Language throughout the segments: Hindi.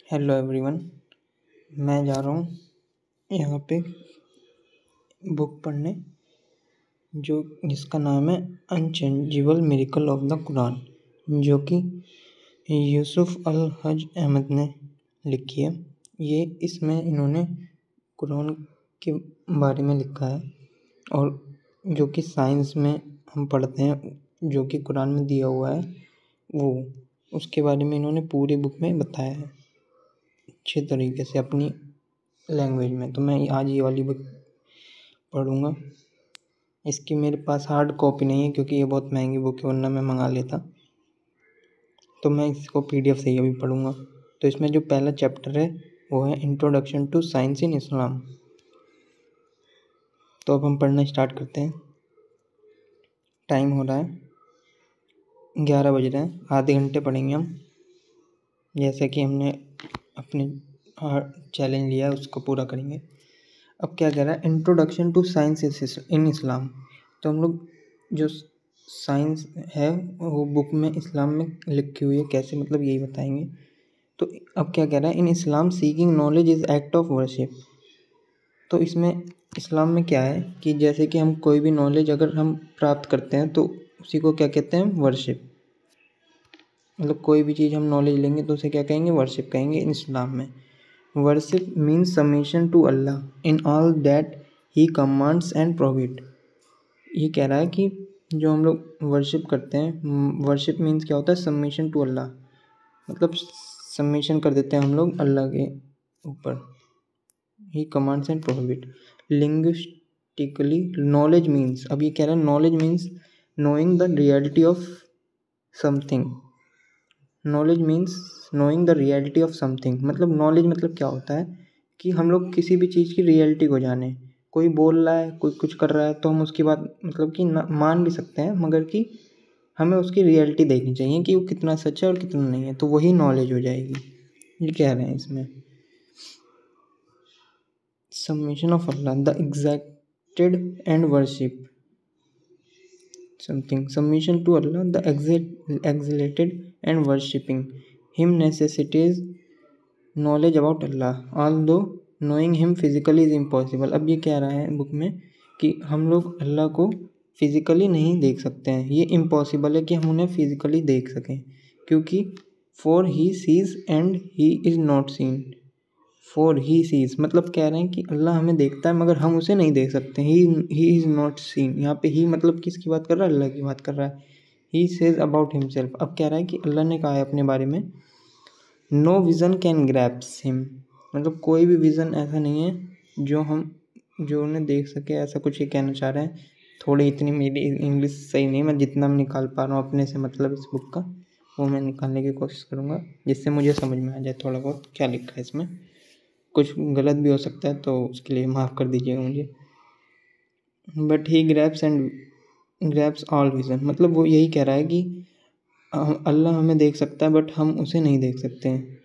Hello everyone. मैं जा रहा हूँ यहाँ पे बुक पढ़ने जिसका नाम है unchangeable miracle of the Quran, जो कि यूसुफ अल हज अहमद ने लिखी है। इसमें इन्होंने कुरान के बारे में लिखा है और जो कि साइंस में हम पढ़ते हैं, जो कि कुरान में दिया हुआ है, वो उसके बारे में इन्होंने पूरी बुक में बताया है अच्छे तरीके से अपनी लैंग्वेज में। तो मैं आज ये वाली बुक पढ़ूँगा। इसकी मेरे पास हार्ड कॉपी नहीं है क्योंकि ये बहुत महंगी बुक है, वरना मैं मंगा लेता। तो मैं इसको PDF से ही अभी पढ़ूँगा। तो इसमें जो पहला चैप्टर है वो है इंट्रोडक्शन टू साइंस इन इस्लाम। तो अब हम पढ़ना स्टार्ट करते हैं। टाइम हो रहा है 11 बज रहे हैं। आधे घंटे पढ़ेंगे हम, जैसे कि हमने अपने चैलेंज लिया है उसको पूरा करेंगे। अब क्या कह रहा है, इंट्रोडक्शन टू साइंस इन इस्लाम। तो हम लोग जो साइंस है वो बुक में इस्लाम में लिखी हुई है, कैसे मतलब यही बताएंगे। तो अब क्या कह रहा है, in Islam seeking knowledge is act of worship. तो इसमें इस्लाम में क्या है कि जैसे कि हम कोई भी नॉलेज अगर हम प्राप्त करते हैं तो उसी को क्या कहते हैं, वर्शिप। मतलब कोई भी चीज़ हम नॉलेज लेंगे तो उसे क्या कहेंगे, वर्शिप कहेंगे इन इस्लाम में। Worship means submission to Allah in all that he commands and prohibit. ये कह रहा है कि जो हम लोग वर्शिप करते हैं, वर्शिप मीन्स क्या होता है, सबमिशन टू अल्लाह। मतलब सबमिशन कर देते हैं हम लोग अल्लाह के ऊपर। He commands and prohibit. Linguistically knowledge means, अब ये कह रहा है knowledge means knowing the reality of something. Knowledge means knowing the reality of something. मतलब नॉलेज मतलब क्या होता है कि हम लोग किसी भी चीज़ की रियलिटी को जाने। कोई बोल रहा है, कोई कुछ कर रहा है तो हम उसकी बात मतलब कि मान भी सकते हैं, मगर कि हमें उसकी रियलिटी देखनी चाहिए कि वो कितना सच है और कितना नहीं है, तो वही नॉलेज हो जाएगी। ये कह रहे हैं इसमें। Submission of Allah the exacted and worship something. Submission to Allah, the exalted and worshipping Him necessitates knowledge about Allah, although knowing Him physically is impossible. अब ये कह रहा है बुक में कि हम लोग अल्लाह को फिजिकली नहीं देख सकते हैं। ये इम्पॉसिबल है कि हम उन्हें फिजिकली देख सकें, क्योंकि for he sees and he is not seen. For he sees मतलब कह रहे हैं कि अल्लाह हमें देखता है मगर हम उसे नहीं देख सकते। ही इज़ नॉट सीन, यहाँ पे ही मतलब किसकी बात कर रहा है, अल्लाह की बात कर रहा है। He says about himself. अब कह रहा है कि अल्लाह ने कहा है अपने बारे में, no vision can grasps him. मतलब कोई भी विज़न ऐसा नहीं है जो उन्हें देख सके, ऐसा कुछ ये कहना चाह रहे हैं। थोड़ी इतनी मेरी इंग्लिश सही नहीं, मैं जितना मैं निकाल पा रहा हूँ अपने से मतलब इस बुक का, वो मैं निकालने की कोशिश करूँगा जिससे मुझे समझ में आ जाए थोड़ा बहुत क्या लिखा है इसमें। कुछ गलत भी हो सकता है तो उसके लिए माफ़ कर दीजिएगा मुझे। But he grasps all vision. मतलब वो यही कह रहा है कि अल्लाह हमें देख सकता है बट हम उसे नहीं देख सकते हैं।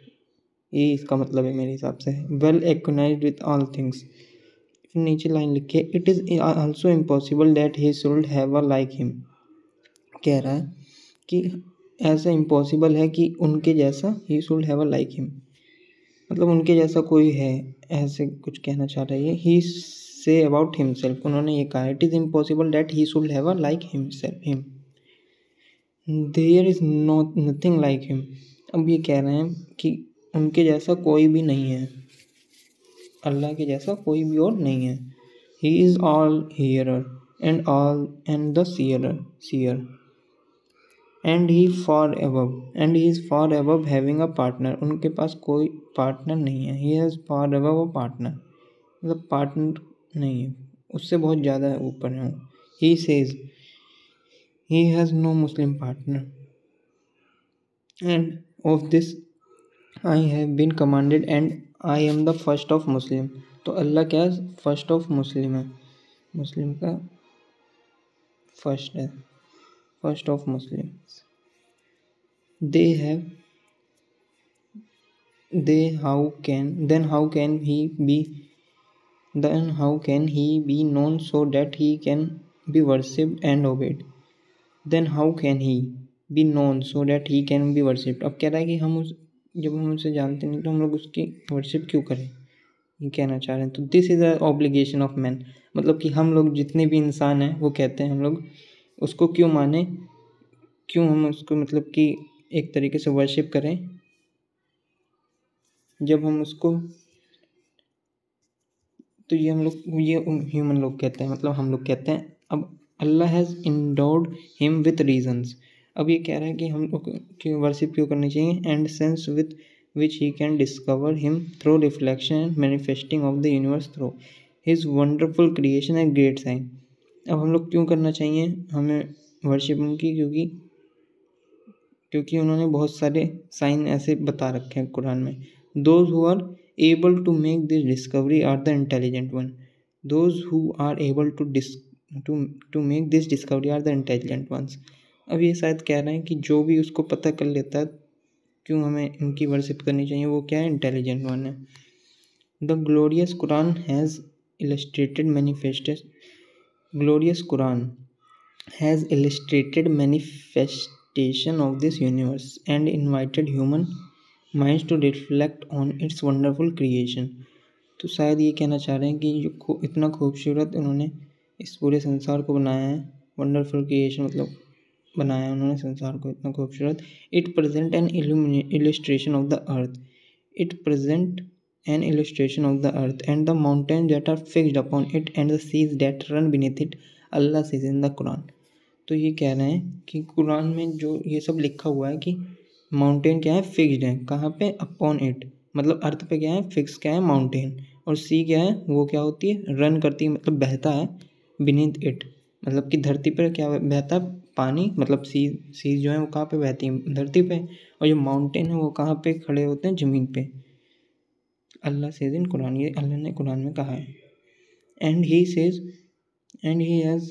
ये इसका मतलब है मेरे हिसाब से। Well acquainted with all things. नीचे लाइन लिखी है, it is also impossible that he should have a like him. कह रहा है कि ऐसा इम्पॉसिबल है कि उनके जैसा ही should have a like him, मतलब उनके जैसा कोई है, ऐसे कुछ कहना चाह रहा है। ही से अबाउट हिमसेल्फ, उन्होंने ये कहा, it is impossible that he should have a like him. There is nothing like him. अब ये कह रहे हैं कि उनके जैसा कोई भी नहीं है, अल्लाह के जैसा कोई भी और नहीं है। He is all hearer and the seer and he is far above having a partner. उनके पास कोई पार्टनर नहीं है। He has far above a partner, मतलब पार्टनर नहीं है, उससे बहुत ज़्यादा ऊपर है। He says he has no Muslim partner and of this I have been commanded and I am the first of Muslim. तो अल्लाह क्या है, फर्स्ट ऑफ मुस्लिम है, मुस्लिम का फर्स्ट है, first of Muslim. then how can he be known so that he can be worshipped and obeyed? then how can he be known so that he can be worshipped? अब कह रहा है कि हम जब हम उसे जानते नहीं तो हम लोग उसकी वर्शिप क्यों करें, ये कहना चाह रहे हैं। तो this is a obligation of man, मतलब कि हम लोग जितने भी इंसान हैं वो कहते हैं हम लोग उसको क्यों माने, क्यों हम उसको मतलब कि एक तरीके से वर्शिप करें। जब हम उसको, तो ये हम लोग, ये ह्यूमन लोग कहते हैं, मतलब हम लोग कहते हैं। अब Allah has endowed him with reasons. अब ये कह रहा है कि हम लोग क्यों वर्शिप क्यों करनी चाहिए। And sense with which he can discover him through reflection and manifesting of the universe through his wonderful creation and great sign. अब हम लोग क्यों करना चाहिए हमें वर्शिप उनकी, क्योंकि उन्होंने बहुत सारे साइन ऐसे बता रखे हैं कुरान में। Those who are able to make this discovery are the intelligent one. Those who are able to make this discovery are the intelligent ones. अब ये शायद कह रहे हैं कि जो भी उसको पता कर लेता है क्यों हमें इनकी वर्शिप करनी चाहिए, वो क्या है, इंटेलिजेंट वन है। The glorious Quran has illustrated manifested glorious Quran has illustrated manifestation of this universe and invited human minds to reflect on its wonderful creation। तो शायद ये कहना चाह रहे हैं कि जो इतना खूबसूरत उन्होंने इस पूरे संसार को बनाया है, वंडरफुल क्रिएशन मतलब बनाया है उन्होंने संसार को इतना खूबसूरत। It present N illustration of the earth, it present an illustration of the earth and the mountains that are fixed upon it and the seas that run beneath it, Allah says in the Quran। तो ये कह रहे हैं कि कुरान में जो ये सब लिखा हुआ है कि माउंटेन क्या है, फिक्स्ड है, कहाँ पे, अपॉन इट, मतलब अर्थ पे क्या है, फिक्स क्या है, माउंटेन। और सी क्या है, वो क्या होती है, रन करती है, मतलब बहता है, बीनीथ इट, मतलब कि धरती पर क्या बहता है, पानी, मतलब सी जो है वो कहाँ पे बहती है, धरती पे। और जो माउंटेन है वो कहाँ पे खड़े होते हैं, ज़मीन पे। अल्लाह सेज इन कुरान, ये अल्लाह ने कुरान में कहा है। And he says and he has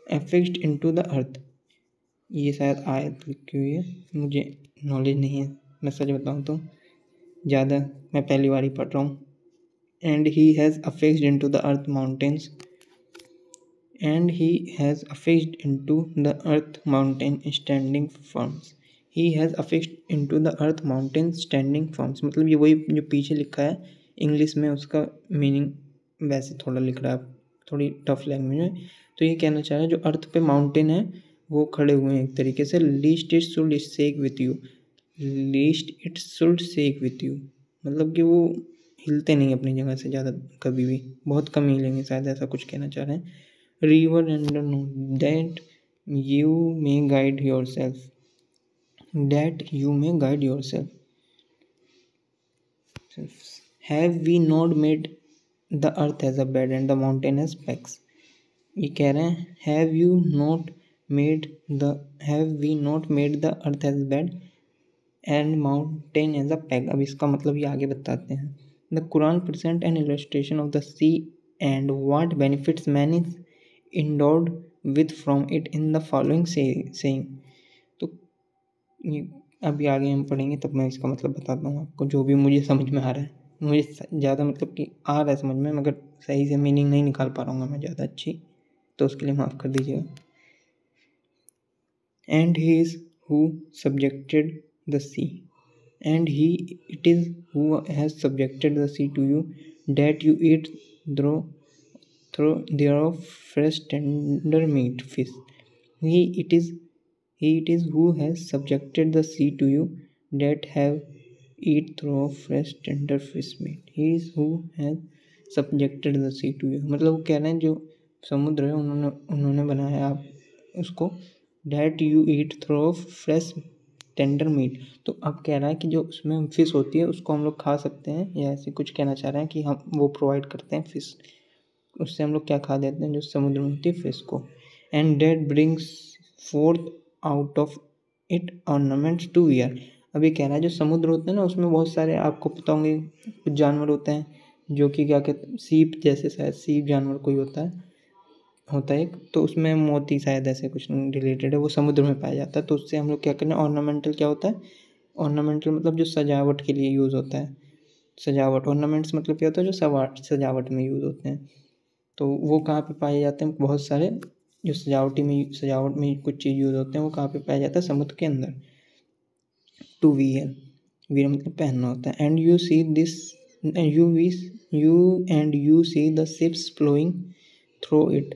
affixed into the earth. ये शायद आयत लिखी हुई है, मुझे नॉलेज नहीं है, मैं सच बताऊँ तो ज़्यादा मैं पहली बार ही पढ़ रहा हूँ। And he has affixed into the earth mountains and he has affixed into the earth mountain standing firms। he has affixed into the earth mountain standing firms, मतलब ये वही जो पीछे लिखा है इंग्लिश में, उसका मीनिंग वैसे थोड़ा लिख रहा है, थोड़ी टफ लैंग्वेज में। तो ये कहना चाह रहा है जो अर्थ पे माउंटेन है वो खड़े हुए हैं एक तरीके से। Least it should shake with you, least it should shake with you, मतलब कि वो हिलते नहीं अपनी जगह से ज़्यादा, कभी भी बहुत कम हिलेंगे, शायद ऐसा कुछ कहना चाह रहे हैं। river and the noon that you may guide yourself, that you may guide yourself। have we not made the earth as a bed and the mountain as pegs। ये कह रहे हैं have we not made the earth as bed and mountain as a peg। अब इसका मतलब ये आगे बताते हैं। the Quran present an illustration of the sea and what benefits man is endowed with from it in the following saying। तो ये अभी आगे हम पढ़ेंगे तब मैं इसका मतलब बताता हूँ आपको, जो भी मुझे समझ में आ रहा है। मुझे ज़्यादा मतलब कि आ रहा है समझ में, मगर सही से मीनिंग नहीं निकाल पा रहा हूँ मैं ज़्यादा अच्छी, तो उसके लिए माफ़ कर दीजिएगा। And he is who subjected the sea and it is who has subjected the sea to you that you eat through thereof fresh tender meat fish। it is who has subjected the sea to you that have eat through fresh tender fish meat। he is who has subjected the sea to you, मतलब वो कह रहे हैं जो समुद्र है उन्होंने बनाया आप उसको, that you eat through fresh tender meat. तो अब कह रहा है कि जो उसमें फ़िश होती है उसको हम लोग खा सकते हैं, या ऐसे कुछ कहना चाह रहे हैं कि हम वो प्रोवाइड करते हैं फ़िश, उससे हम लोग क्या खा देते हैं, जो समुद्र में होती है फ़िश को। And that brings forth out of it ornaments to wear. अब ये कह रहा है जो समुद्र होता है ना उसमें बहुत सारे, आपको पता होंगे कुछ जानवर होते हैं जो कि क्या कहते हैं, सीप जैसे, शायद सीप जानवर कोई होता है एक, तो उसमें मोती शायद ऐसे कुछ रिलेटेड है, वो समुद्र में पाया जाता है। तो उससे हम लोग क्या करें, ऑर्नामेंटल क्या होता है, ऑर्नामेंटल मतलब जो सजावट के लिए यूज़ होता है, सजावट। ऑर्नामेंट्स मतलब क्या होता है, जो सजावट में यूज़ होते हैं। तो वो कहाँ पे पाए जाते हैं, बहुत सारे जो सजावट में कुछ चीज़ यूज़ होते हैं वो कहाँ पे पाया जाता है, समुद्र के अंदर। टू वीयर वीर मतलब पहनना होता है। And you see this you see the ships flowing through it,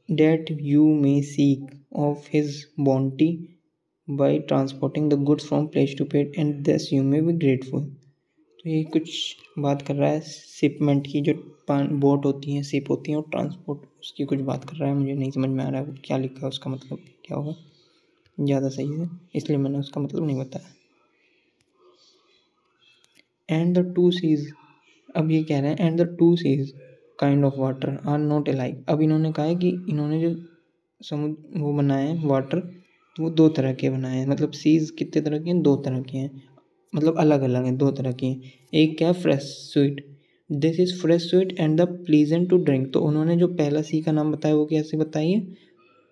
that you may seek of his bounty by transporting the goods from place to place, and thus you may be grateful। तो ये कुछ बात कर रहा है शिपमेंट की, जो बोट होती हैं, शिप होती हैं, और ट्रांसपोर्ट उसकी कुछ बात कर रहा है। मुझे नहीं समझ में आ रहा है क्या लिखा है, उसका मतलब क्या होगा ज़्यादा सही है, इसलिए मैंने उसका मतलब नहीं बताया। एंड द टू सीज, अब ये कह रहे हैं and the two seas kind of water are not alike. अब इन्होंने कहा है कि इन्होंने जो समुद्र वो बनाए हैं वाटर, तो वो दो तरह के बनाए हैं। मतलब सीज कितने तरह के हैं, दो तरह के हैं, मतलब अलग अलग हैं, दो तरह की हैं। एक क्या है, fresh sweet, this is fresh sweet and the pleasant to drink. तो उन्होंने जो पहला सी का नाम बताया वो कैसे बताइए,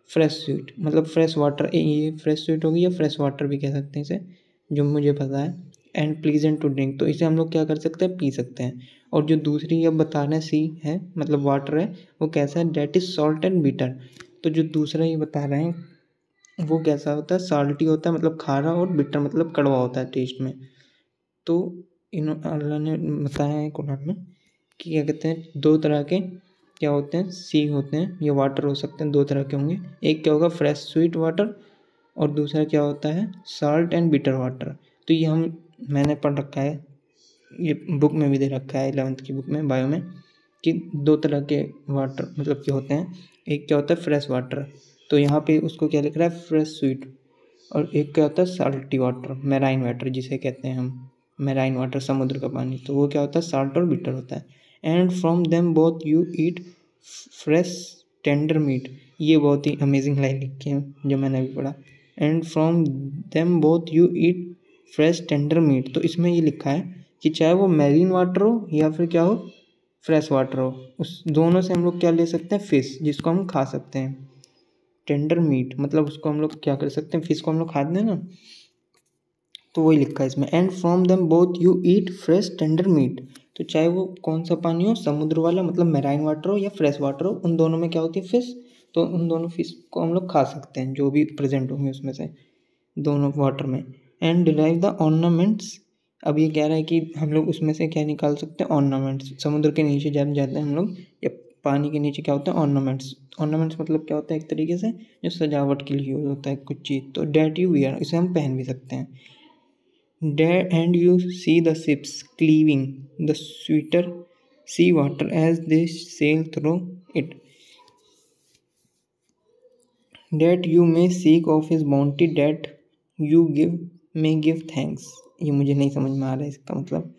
फ्रेश स्वीट, मतलब फ्रेश वाटर, ये फ्रेश स्वीट होगी या फ्रेश वाटर भी कह सकते हैं इसे, जो मुझे पता है। एंड प्लीजेंट टू ड्रिंक, तो इसे हम लोग क्या कर सकते हैं, पी सकते हैं। और जो दूसरी अब बता रहे हैं सी है, मतलब वाटर है, वो कैसा है, that is salt and bitter. तो जो दूसरा ये बता रहे हैं वो कैसा होता है, साल्टी होता है, मतलब खारा, और बिटर मतलब कड़वा होता है टेस्ट में। तो इन अल्लाह ने बताया है कुरान में कि क्या कहते हैं, दो तरह के क्या होते हैं, सी होते हैं, ये वाटर हो सकते हैं, दो तरह के होंगे। एक क्या होगा, फ्रेश स्वीट वाटर, और दूसरा क्या होता है, साल्ट एंड बिटर वाटर। तो ये मैंने पढ़ रखा है, ये बुक में भी दे रखा है, 11th की बुक में, बायो में, कि दो तरह के वाटर मतलब क्या होते हैं। एक क्या होता है फ्रेश वाटर, तो यहाँ पे उसको क्या लिख रहा है, फ्रेश स्वीट। और एक क्या होता है साल्टी वाटर, मैराइन वाटर जिसे कहते हैं हम, मैराइन वाटर समुद्र का पानी, तो वो क्या होता है, साल्ट और बिटर होता है। And from them both you eat fresh tender meat, ये बहुत ही अमेजिंग लाइन लिखी है जो मैंने अभी पढ़ा। And from them both you eat fresh tender meat, तो इसमें ये लिखा है कि चाहे वो मैरीन वाटर हो या फिर क्या हो, फ्रेश वाटर हो, उस दोनों से हम लोग क्या ले सकते हैं, फिश, जिसको हम खा सकते हैं। टेंडर मीट मतलब उसको हम लोग क्या कर सकते हैं, फिश को हम लोग खाते हैं ना, तो वही लिखा है इसमें। And from them both you eat fresh tender meat, तो चाहे वो कौन सा पानी हो, समुद्र वाला मतलब मैराइन वाटर हो या फ्रेश वाटर हो, उन दोनों में क्या होती है, फिश। तो उन दोनों फिश को हम लोग खा सकते हैं, जो भी प्रेजेंट होंगे उसमें से दोनों वाटर में। एंड डिराइव द ऑर्नामेंट्स, अब ये कह रहा है कि हम लोग उसमें से क्या निकाल सकते हैं, ऑर्नामेंट्स। समुद्र के नीचे जब जाते हैं हम लोग या पानी के नीचे क्या होता है, ऑर्नामेंट्स। ऑर्नामेंट्स मतलब क्या होता है, एक तरीके से जो सजावट के लिए यूज होता है कुछ चीज़, तो डैट यू वियर, इसे हम पहन भी सकते हैं। And you see the ships cleaving the sweeter sea water as they sail through it, that you may seek of his bounty, that you may give thanks। ये मुझे नहीं समझ में आ रहा है इसका मतलब,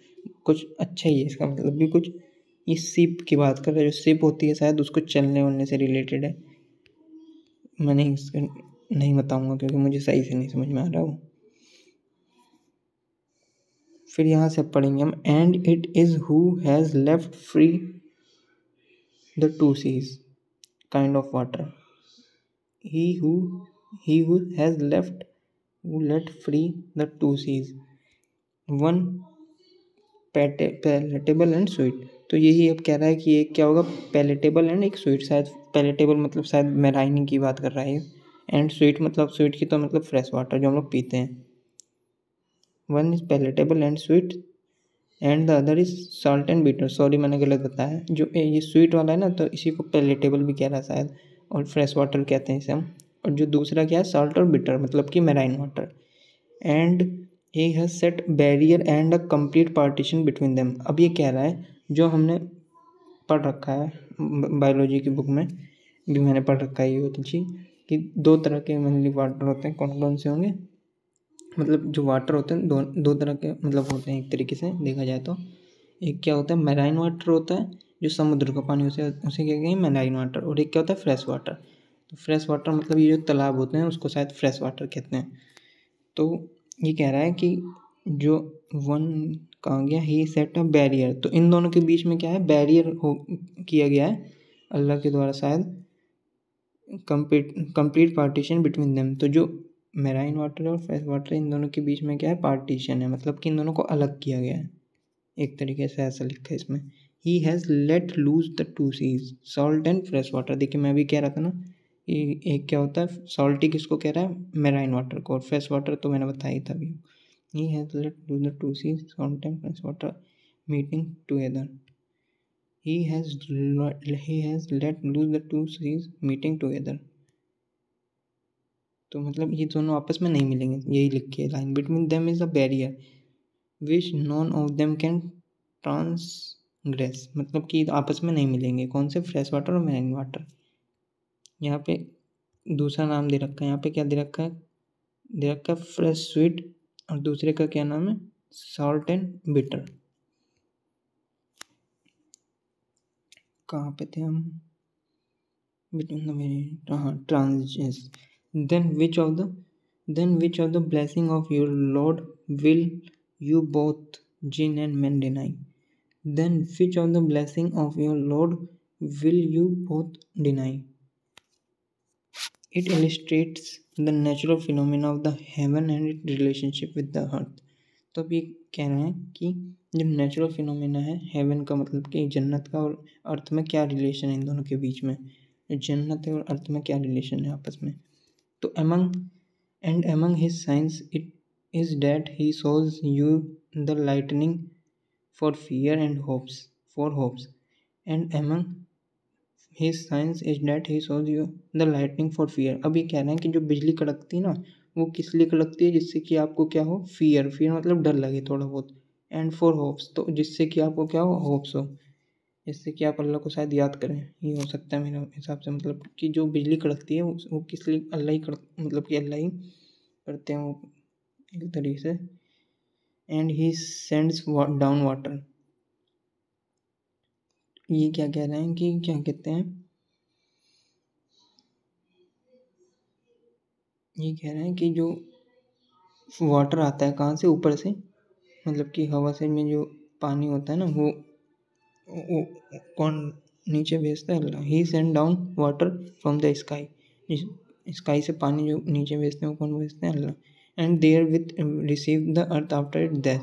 कुछ अच्छा ही है इसका मतलब भी कुछ। ये शिप की बात कर रहा है, जो शिप होती है शायद उसको चलने वलने से रिलेटेड है। मैं नहीं बताऊंगा क्योंकि मुझे सही से नहीं समझ में आ रहा वो। फिर यहाँ से पढ़ेंगे हम, and it is who has left free the two seas kind of water, he who has let free the two seas, one palatable and sweet। तो यही अब कह रहा है कि एक क्या होगा, पैलेटेबल एंड एक स्वीट। शायद पैलेटेबल मतलब शायद मैराइन की बात कर रहा है, एंड स्वीट मतलब स्वीट की तो मतलब फ्रेश वाटर जो हम लोग पीते हैं। One is palatable and sweet and the other is salt and bitter. Sorry मैंने गलत बताया, जो ये स्वीट वाला है ना, तो इसी को पैलेटेबल भी कह रहा है शायद, और फ्रेश वाटर कहते हैं इसे हम। और जो दूसरा क्या है, सॉल्ट और बिटर मतलब कि marine water. And he has set barrier and a complete partition between them. अब ये कह रहा है जो हमने पढ़ रखा है बायोलॉजी की बुक में भी, मैंने पढ़ रखा है ये होती चीज़ कि दो तरह के मेनली वाटर होते हैं। कौन कौन से होंगे, मतलब जो वाटर होते हैं दो तरह के मतलब होते हैं एक तरीके से देखा जाए तो। एक क्या होता है, मैराइन वाटर होता है, जो समुद्र का पानी उसे क्या कहेंगे, मैराइन वाटर। और एक क्या होता है, फ्रेश वाटर। तो फ्रेश वाटर मतलब ये जो तालाब होते हैं उसको शायद फ्रेश वाटर कहते हैं। तो ये कह रहा है कि जो वन कहा गया, ही सेट अ बैरियर, तो इन दोनों के बीच में क्या है, बैरियर हो किया गया है अल्लाह के द्वारा शायद, कंप्लीट पार्टीशन बिटवीन देम। तो जो मैराइन वाटर और फ्रेश वाटर, इन दोनों के बीच में क्या है, पार्टीशन है, मतलब कि इन दोनों को अलग किया गया है एक तरीके से, ऐसा लिखा है इसमें। He has let loose the two seas salt and fresh water. देखिए मैं भी कह रहा था ना, एक क्या होता है, सॉल्टी किसको कह रहा है, मैराइन वाटर को, और फ्रेश वाटर तो मैंने बताया ही था अभी। He has let loose the two seas, salt and fresh water meeting together. He has let loose the two seas meeting together. तो मतलब ये दोनों आपस में नहीं मिलेंगे, यही लिख के line. Between them is a barrier which none of them can transgress, मतलब कि आपस में नहीं मिलेंगे। कौन से? फ्रेश वाटर और मैरिन वाटर। यहाँ पे दूसरा नाम दे रखा है, यहाँ पे क्या दे रखा है? दे रखा है फ्रेश स्वीट, और दूसरे का क्या नाम है? Salt and bitter. कहाँ पे थे हम? बिटवीन द, हाँ, transitions. then which of the then which of the blessing of your Lord will you both jinn and men deny? Then which of the blessing of your Lord will you both deny? It illustrates the natural phenomena of the heaven and its relationship with the earth. तो अब ये कह रहे हैं कि जो नेचुरल फिनोमेना है हेवन का, मतलब कि जन्नत का और अर्थ में क्या रिलेशन है इन दोनों के बीच में, जन्नत और अर्थ में क्या रिलेशन है आपस में। तो among his signs it is that he shows you the lightning for fear and hopes, and among his signs is that he shows you the lightning for fear। अब ये कह रहे हैं कि जो बिजली कड़कती है ना, वो किस लिए कड़कती है? जिससे कि आपको क्या हो? फियर मतलब डर लगे थोड़ा बहुत। एंड फॉर होप्स, तो जिससे कि आपको क्या हो? होप्स हो, जिससे कि आप अल्लाह को शायद याद करें, ये हो सकता है मेरे हिसाब से। मतलब कि जो बिजली कड़कती है वो किस लिए? अल्लाह ही मतलब कि अल्लाह ही करते हैं वो एक तरीके से। And he sends down water, ये क्या कह रहे हैं कि क्या कहते हैं? ये कह रहे हैं कि जो वाटर आता है कहाँ से? ऊपर से, मतलब कि हवा से में जो पानी होता है ना, वो कौन नीचे भेजता है? Allah. He send down water from the sky, sky से पानी जो नीचे भेजते हैं वो कौन भेजते हैं? Allah. And there with receive the earth after it death,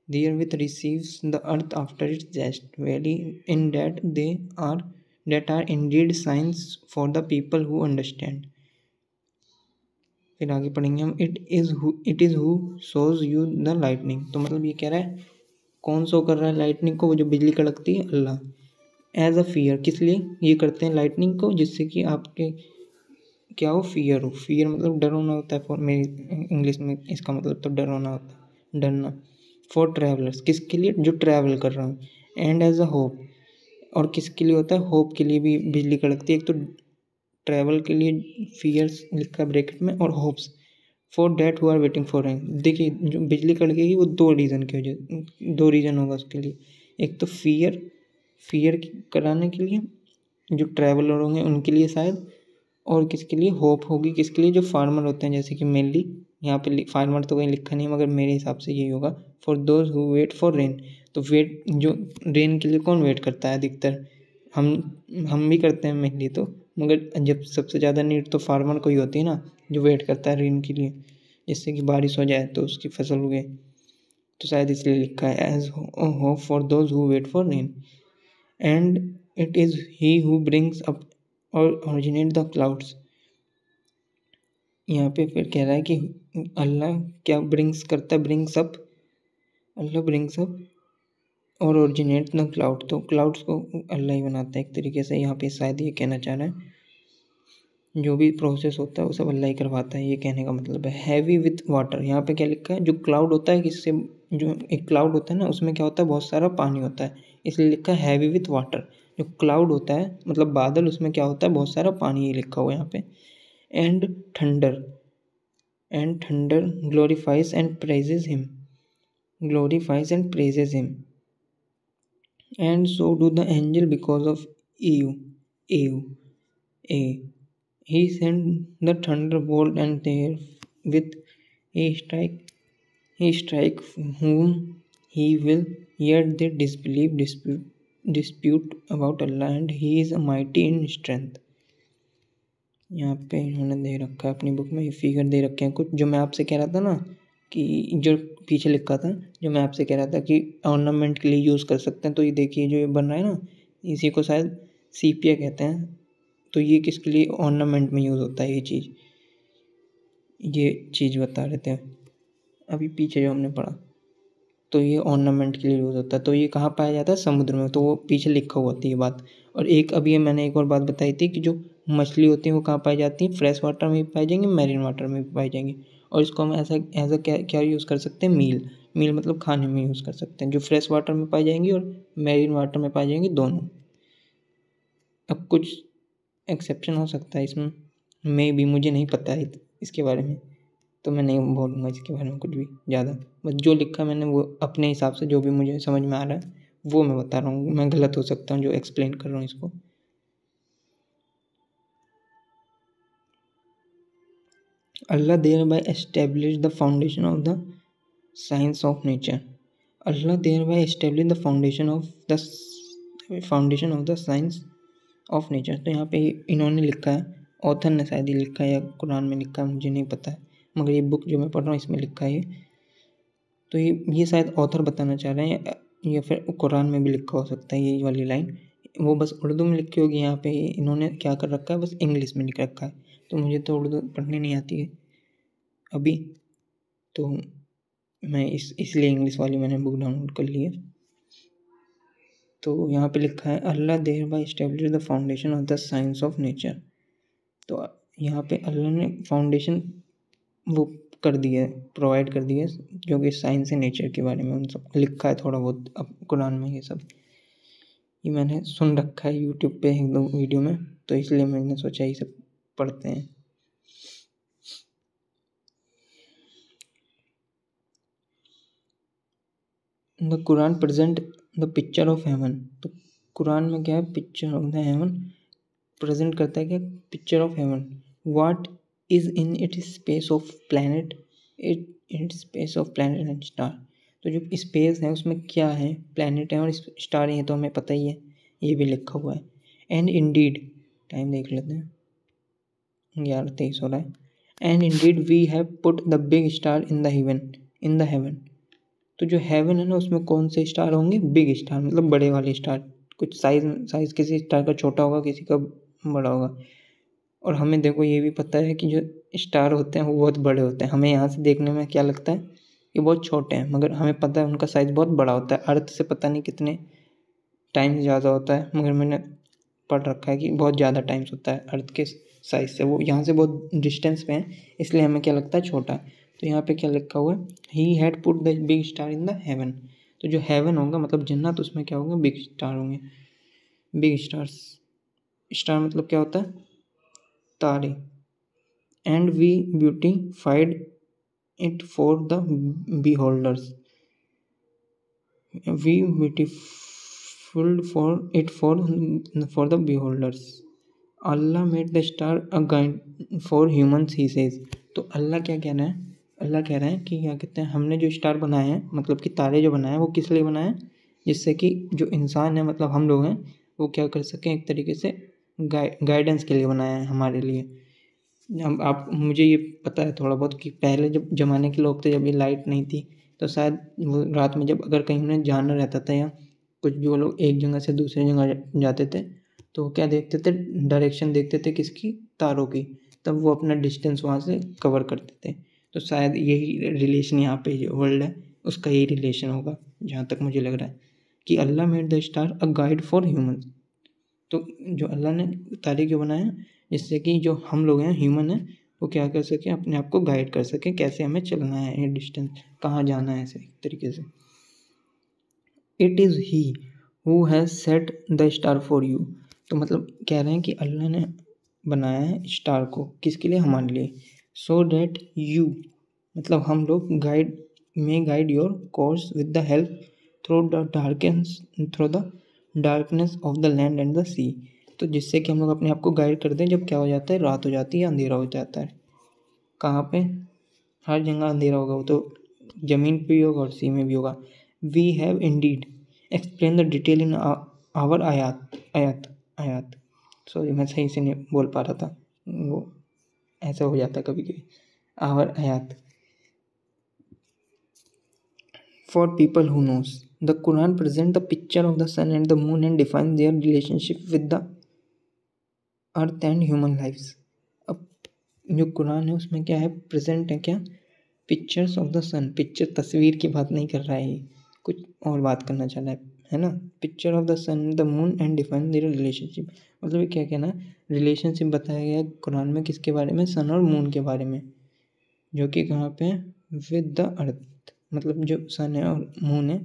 there with receives the earth after its death, very in that are indeed signs for the people who understand। फिर आगे पढ़ेंगे हम। It is who shows you the lightning, तो मतलब ये कह रहा है कौन शो कर रहा है लाइटनिंग को? वो जो बिजली कड़कती है, अल्लाह। एज अ फियर, किस लिए ये करते हैं लाइटनिंग को? जिससे कि आपके क्या हो? फियर हो। फियर मतलब डर होना होता है, फॉर मेरी इंग्लिश में इसका मतलब तो डर होना होता है, डरना। फॉर ट्रैवलर्स, किसके लिए? जो ट्रैवल कर रहा हूँ। एंड एज अ होप, और किसके लिए होता है? होप के लिए भी बिजली कड़कती है। एक तो ट्रैवल के लिए फियर्स लिखा है ब्रैकेट में, और hopes for that who are waiting for rain. देखिए जो बिजली कड़केगी वो दो रीज़न की वजह, दो रीज़न होगा उसके लिए। एक तो फियर कराने के लिए जो ट्रैवलर होंगे उनके लिए शायद, और किसके लिए? होप होगी किसके लिए? जो फार्मर होते हैं, जैसे कि मेनली यहाँ पे फार्मर तो कहीं लिखा नहीं है, मगर मेरे हिसाब से यही होगा। For those who wait for rain, तो वेट जो रेन के लिए कौन वेट करता है अधिकतर? हम भी करते हैं मेनली तो, मगर जब सबसे ज़्यादा नीड तो फार्मर को ही होती है ना, जो वेट करता है रेन के लिए, जिससे कि बारिश हो जाए तो उसकी फसल उगे। तो शायद इसलिए लिखा है as hope for those who wait for rain. And it is he who brings up और ओरिजिनेट द क्लाउड्स। यहाँ पे फिर कह रहा है कि अल्लाह क्या ब्रिंग्स करता है? ब्रिंग्स अप, अल्लाह ब्रिंग्स अप और ओरिजिनेट द क्लाउड, तो क्लाउड्स को अल्लाह ही बनाता है एक तरीके से। यहाँ पे शायद ये कहना चाह रहा है जो भी प्रोसेस होता है वो सब अल्लाह ही करवाता है, ये कहने का मतलब है। हैवी विथ वाटर, यहाँ पे क्या लिखा है? जो क्लाउड होता है किससे? जो एक क्लाउड होता है ना, उसमें क्या होता है? बहुत सारा पानी होता है, इसलिए लिखा है हैवी विथ वाटर। जो क्लाउड होता है मतलब बादल, उसमें क्या होता है? बहुत सारा पानी, ये लिखा हुआ है यहाँ पे। And thunder glorifies and praises him, and so do the angel because of you. He sent the thunderbolt, and therewith he strike whom he will, yet they dispute about Allah, and he is mighty in strength। यहाँ पे इन्होंने दे रखा है अपनी बुक में, ये फिगर दे रखे हैं कुछ, जो मैं आपसे कह रहा था ना कि जो पीछे लिखा था, जो मैं आपसे कह रहा था कि ऑर्नामेंट के लिए यूज़ कर सकते हैं। तो ये देखिए जो ये बन रहा है ना, इसी को शायद सीपिया कहते हैं। तो ये किसके लिए ऑर्नामेंट में यूज़ होता है? ये चीज़ बता रहे थे। अभी पीछे जो हमने पढ़ा, तो ये ऑर्नामेंट के लिए यूज़ होता है। तो ये कहाँ पाया जाता है? समुद्र में। तो वो पीछे लिखा हुआ था ये बात। और एक अभी मैंने एक और बात बताई थी कि जो मछली होती है वो कहाँ पाई जाती है? फ्रेश वाटर में भी पाई जाएंगी, मैरीन वाटर में भी पाई जाएंगी। और इसको हम ऐसा एज अ क्या यूज़ कर सकते हैं? मील मतलब खाने में यूज़ कर सकते हैं, जो फ्रेश वाटर में पाई जाएंगी और मैरीन वाटर में पाई जाएंगी, दोनों। अब कुछ एक्सेप्शन हो सकता है इसमें, मे भी, मुझे नहीं पता है इसके बारे में, तो मैं नहीं बोलूँगा इसके बारे में कुछ भी ज़्यादा। बस जो लिखा मैंने वो अपने हिसाब से जो भी मुझे समझ में आ रहा है वो मैं बता रहा हूँ। मैं गलत हो सकता हूँ जो एक्सप्लेन कर रहा हूँ इसको। Allah thereby established the foundation of the science of nature. Allah thereby established the foundation of the science of nature. तो यहाँ पे इन्होंने लिखा है, ऑथर ने शायद ही लिखा है या कुरान में लिखा है, मुझे नहीं पता है, मगर ये बुक जो मैं पढ़ रहा हूँ इसमें लिखा है। तो ये शायद ऑथर बताना चाह रहे हैं, या फिर कुरान में भी लिखा हो सकता है ये वाली लाइन। वो बस उर्दू में लिखी होगी, यहाँ पे इन्होंने क्या कर रखा है, बस इंग्लिश में लिख रखा है। तो मुझे तो उर्दू पढ़नी नहीं आती है अभी, तो मैं इसलिए इंग्लिश वाली मैंने बुक डाउनलोड कर ली है। तो यहाँ पे लिखा है Allah there by establish the foundation of the science of nature. तो यहाँ पे अल्लाह ने फाउंडेशन वो कर दिया है, प्रोवाइड कर दिया है, जो कि साइंस एंड नेचर के बारे में उन सब लिखा है थोड़ा बहुत अब कुरान में। ये सब ये मैंने सुन रखा है यूट्यूब पे एक दो वीडियो में, तो इसलिए मैंने सोचा ये सब पढ़ते हैं। The Quran present the picture of haven. तो कुरान में क्या है? Picture of the haven present करता है, क्या? Picture of haven. What is in it space of planet, it space of planet and star. तो जो स्पेस है उसमें क्या है? प्लैनेट है और स्टार है, तो हमें पता ही है, ये भी लिखा हुआ है। एंड इंडीड, टाइम देख लेते हैं, 11:23 हो रहा है। And indeed we have put the big star in the heaven. तो जो हेवन है ना, उसमें कौन से स्टार होंगे? बिग स्टार, मतलब बड़े वाले स्टार। कुछ साइज किसी स्टार का छोटा होगा, किसी का बड़ा होगा। और हमें देखो ये भी पता है कि जो स्टार होते हैं वो बहुत बड़े होते हैं। हमें यहाँ से देखने में क्या लगता है कि बहुत छोटे हैं, मगर हमें पता है उनका साइज़ बहुत बड़ा होता है। अर्थ से पता नहीं कितने टाइम्स ज़्यादा होता है, मगर मैंने पढ़ रखा है कि बहुत ज़्यादा टाइम्स होता है अर्थ के साइज़ से। वो यहाँ से बहुत डिस्टेंस पे है, इसलिए हमें क्या लगता है? छोटा। तो यहाँ पे क्या लिखा हुआ है? He had put the big star in the heaven. तो जो हेवन होगा मतलब जन्नत, उसमें क्या होगा? बिग स्टार होंगे, बिग स्टार्स। स्टार मतलब क्या होता है? तारे। And we beautified it for the beholders. We beautified for the beholders. Allah made the star a guide for humans, he says. तो अल्लाह क्या कह रहे हैं? अल्लाह कह रहे हैं कि क्या कहते हैं, हमने जो स्टार बनाए हैं, मतलब कि तारे जो बनाए हैं, वो किस लिए बनाए हैं? जिससे कि जो इंसान है, मतलब हम लोग हैं, वो क्या कर सकें, एक तरीके से गाइडेंस के लिए बनाया है हमारे लिए। अब आप मुझे ये पता है थोड़ा बहुत कि पहले जब ज़माने के लोग थे, जब ये लाइट नहीं थी, तो शायद वो रात में जब अगर कहीं उन्हें जाना रहता था या कुछ भी, वो लोग एक जगह से दूसरी जगह जाते थे, तो वो क्या देखते थे? डायरेक्शन देखते थे, किसकी? तारों की। तब वो अपना डिस्टेंस वहाँ से कवर करते थे। तो शायद यही रिलेशन यहाँ पे जो वर्ल्ड है उसका यही रिलेशन होगा, जहाँ तक मुझे लग रहा है कि Allah made the star a guide for human. तो जो अल्लाह ने तारे क्यों बनाया? जिससे कि जो हम लोग हैं, ह्यूमन है, वो क्या कर सकें? अपने आप को गाइड कर सकें, कैसे हमें चलना है, ये डिस्टेंस कहाँ जाना है, ऐसे एक तरीके से। It is he who has set the star for you. तो मतलब कह रहे हैं कि अल्लाह ने बनाया है स्टार को, किसके लिए? हमारे लिए। सो डैट यू, मतलब हम लोग guide your course with the help through the darkness of the land and the sea. तो जिससे कि हम लोग अपने आप को गाइड करते हैं जब क्या हो जाता है? रात हो जाती है, अंधेरा हो जाता है। कहाँ पे? हर जगह अंधेरा होगा, वो तो ज़मीन पे भी होगा और सी में भी होगा। We have indeed explain the detail in our आयात। सॉरी, मैं सही से नहीं बोल पा रहा था, वो ऐसा हो जाता है कभी कभी। आवर आयात for people who knows. The Quran presents the picture of the sun and the moon and defines their relationship with the earth and human lives. अब जो कुरान है उसमें क्या है? प्रेजेंट है क्या? Pictures of the sun, picture तस्वीर की बात नहीं कर रहा है, ये कुछ और बात करना चाह रहा है ना। Picture of the sun the moon and define their relationship, मतलब ये क्या कहना, रिलेशनशिप बताया गया है कुरान में किसके बारे में, सन और मून के बारे में, जो कि कहाँ पे विद द अर्थ, मतलब जो सन है और मून है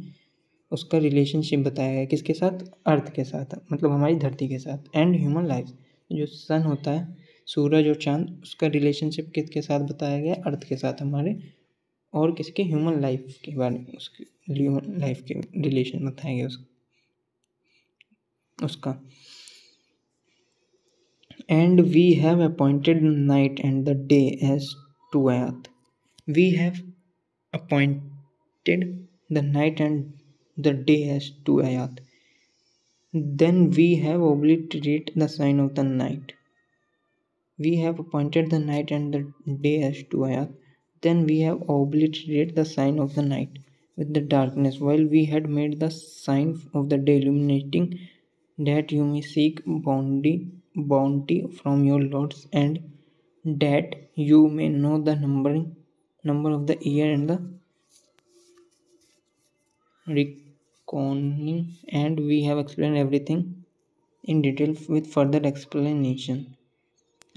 उसका रिलेशनशिप बताया गया है किसके साथ, अर्थ के साथ, मतलब हमारी धरती के साथ। एंड ह्यूमन लाइफ, जो सन होता है, सूरज और चांद, उसका रिलेशनशिप किसके साथ बताया गया, अर्थ के साथ हमारे, और किसके, ह्यूमन लाइफ के बारे में, उसके ह्यूमन लाइफ के रिलेशन बताया गया उसका। And we have appointed night and the day as two आयात, we have appointed the night and the day as two ayat. Then we have obliterated the sign of the night. We have appointed the night and the day as two ayat. Then we have obliterated the sign of the night with the darkness, while we had made the sign of the day illuminating, that you may seek bounty from your lords, and that you may know the number of the year and the reckoning, and we have explained everything in detail with further explanation.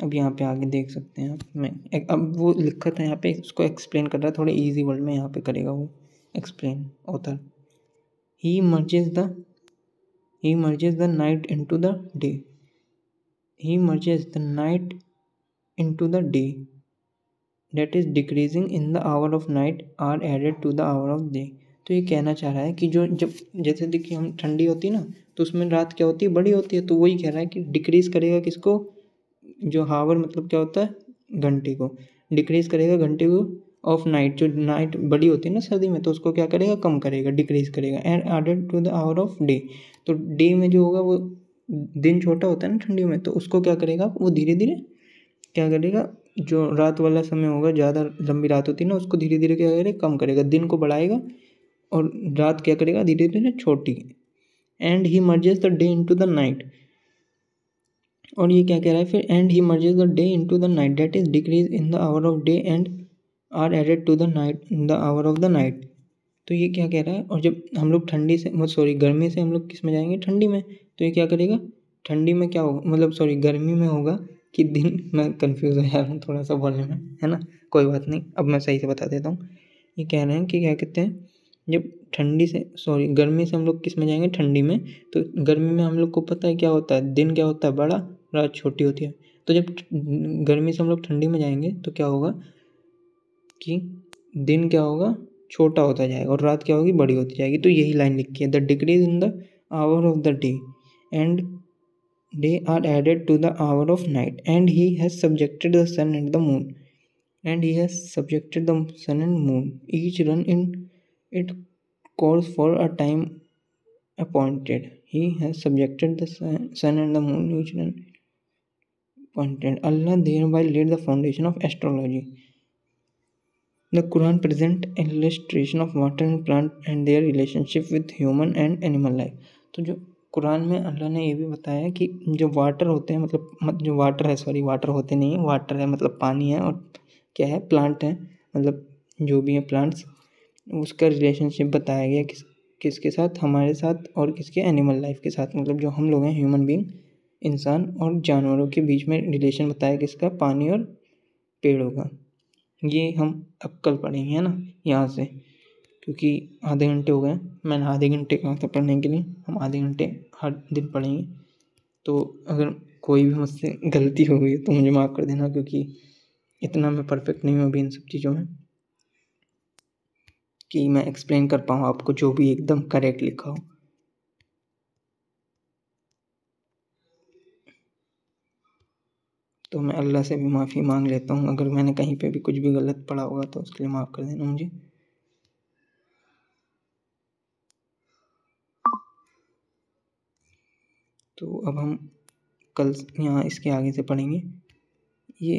अब यहाँ पे आगे देख सकते हैं आप, मैं अब वो लिखा था यहाँ पे, उसको एक्सप्लेन कर रहा है थोड़े इजी वर्ड में, यहाँ पे करेगा वो explain author. He merges the night into the day, he merges the night into the day, that is decreasing in the hour of night are added to the hour of day। तो ये कहना चाह रहा है कि जो जब जैसे देखिए हम ठंडी होती है ना, तो उसमें रात क्या होती है, बड़ी होती है, तो वही कह रहा है कि डिक्रीज करेगा किसको, जो हावर मतलब क्या होता है, घंटे को, डिक्रीज करेगा घंटे को ऑफ नाइट, जो नाइट बड़ी होती है ना सर्दी में, तो उसको क्या करेगा, कम करेगा, डिक्रीज करेगा। And added to the hour of day, तो डे में जो होगा वो दिन छोटा होता है ना ठंडियों में, तो उसको क्या करेगा, वो धीरे धीरे क्या करेगा, जो रात वाला समय होगा, ज़्यादा लंबी रात होती है ना, उसको धीरे धीरे क्या करेगा, कम करेगा, दिन को बढ़ाएगा, और रात क्या करेगा, धीरे धीरे छोटी। And he merges the day into the night, और ये क्या कह रहा है फिर, and he merges the day into the night, that is decrease in the hour of day and are added to the night in the hour of the night. तो ये क्या कह रहा है, और जब हम लोग ठंडी से गर्मी से हम लोग किस में जाएंगे, ठंडी में, तो ये क्या करेगा, ठंडी में क्या होगा, मतलब गर्मी में होगा कि दिन, मैं कंफ्यूज है यार थोड़ा सा बोलने में, है ना, कोई बात नहीं, अब मैं सही से बता देता हूँ। ये कह रहे हैं कि क्या कहते हैं, जब गर्मी से हम लोग किस में जाएंगे, ठंडी में, तो गर्मी में हम लोग को पता है क्या होता है, दिन क्या होता है, बड़ा, रात छोटी होती है। तो जब गर्मी से हम लोग ठंडी में जाएंगे तो क्या होगा कि दिन क्या होगा, छोटा होता जाएगा, और रात क्या होगी, बड़ी होती जाएगी। तो यही लाइन लिखी है, the decrease in the hour of the day and they are added to the hour of night, and he has subjected the sun and the moon, each run in it course for a time appointed. He has subjected the sun and the moon, each run appointed. Allah thereby laid the foundation of astrology. The Quran presents illustration of water and plant and their relationship with human and animal life. तो जो कुरान में अल्लाह ने ये भी बताया है कि जो वाटर होते हैं, वाटर होते नहीं है, वाटर है मतलब पानी है, और क्या है, प्लांट है, मतलब जो भी है प्लांट्स, उसका रिलेशनशिप बताया गया किसके साथ, हमारे साथ, और किसके, एनिमल लाइफ के साथ, मतलब जो हम लोग हैं, ह्यूमन बीइंग, इंसान और जानवरों के बीच में रिलेशन बताया किसका, पानी और पेड़ों का। ये हम अब कल पढ़ेंगे, है ना, यहाँ से, क्योंकि आधे घंटे हो गए, मैंने आधे घंटे कहा था पढ़ने के लिए, हम आधे घंटे हर दिन पढ़ेंगे। तो अगर कोई भी मुझसे गलती हो गई तो मुझे माफ़ कर देना, क्योंकि इतना मैं परफेक्ट नहीं हूँ अभी इन सब चीज़ों में कि मैं एक्सप्लेन कर पाऊँ आपको जो भी एकदम करेक्ट लिखा हो। तो मैं अल्लाह से भी माफ़ी मांग लेता हूँ, अगर मैंने कहीं पे भी कुछ भी गलत पढ़ा होगा तो उसके लिए माफ़ कर देना मुझे। तो अब हम कल यहाँ इसके आगे से पढ़ेंगे। ये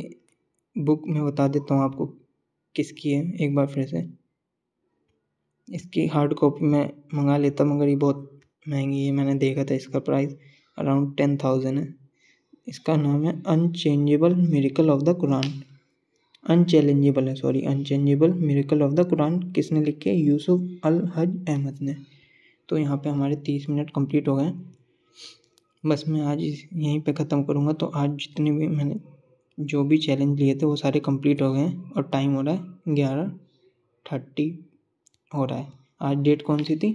बुक मैं बता देता हूँ आपको किसकी है एक बार फिर से। इसकी हार्ड कॉपी मैं मंगा लेता, मगर ये बहुत महंगी है, मैंने देखा था, इसका प्राइस अराउंड 10,000 है। इसका नाम है unchangeable miracle of the Quran, unchallengeable है, sorry, unchangeable miracle of the Quran किसने लिखे? यूसुफ अल हज अहमद ने। तो यहाँ पे हमारे 30 मिनट कंप्लीट हो गए। बस मैं आज यहीं पे ख़त्म करूँगा। तो आज जितने भी मैंने जो भी चैलेंज लिए थे वो सारे कंप्लीट हो गए हैं और टाइम हो रहा है 11:30 हो रहा है। आज डेट कौन सी थी?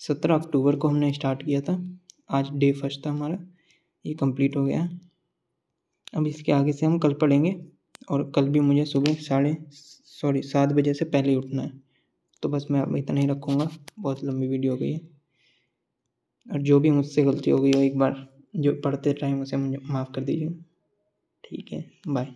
17 अक्टूबर को हमने स्टार्ट किया था। आज डे फर्स्ट था हमारा, ये कंप्लीट हो गया है। अब इसके आगे से हम कल पढ़ेंगे और कल भी मुझे सुबह 7 बजे से पहले ही उठना है। तो बस मैं अब इतना ही रखूँगा, बहुत लंबी वीडियो हो गई है। और जो भी मुझसे गलती हो गई हो एक बार जो पढ़ते टाइम उसे मुझे माफ़ कर दीजिए। ठीक है, बाय।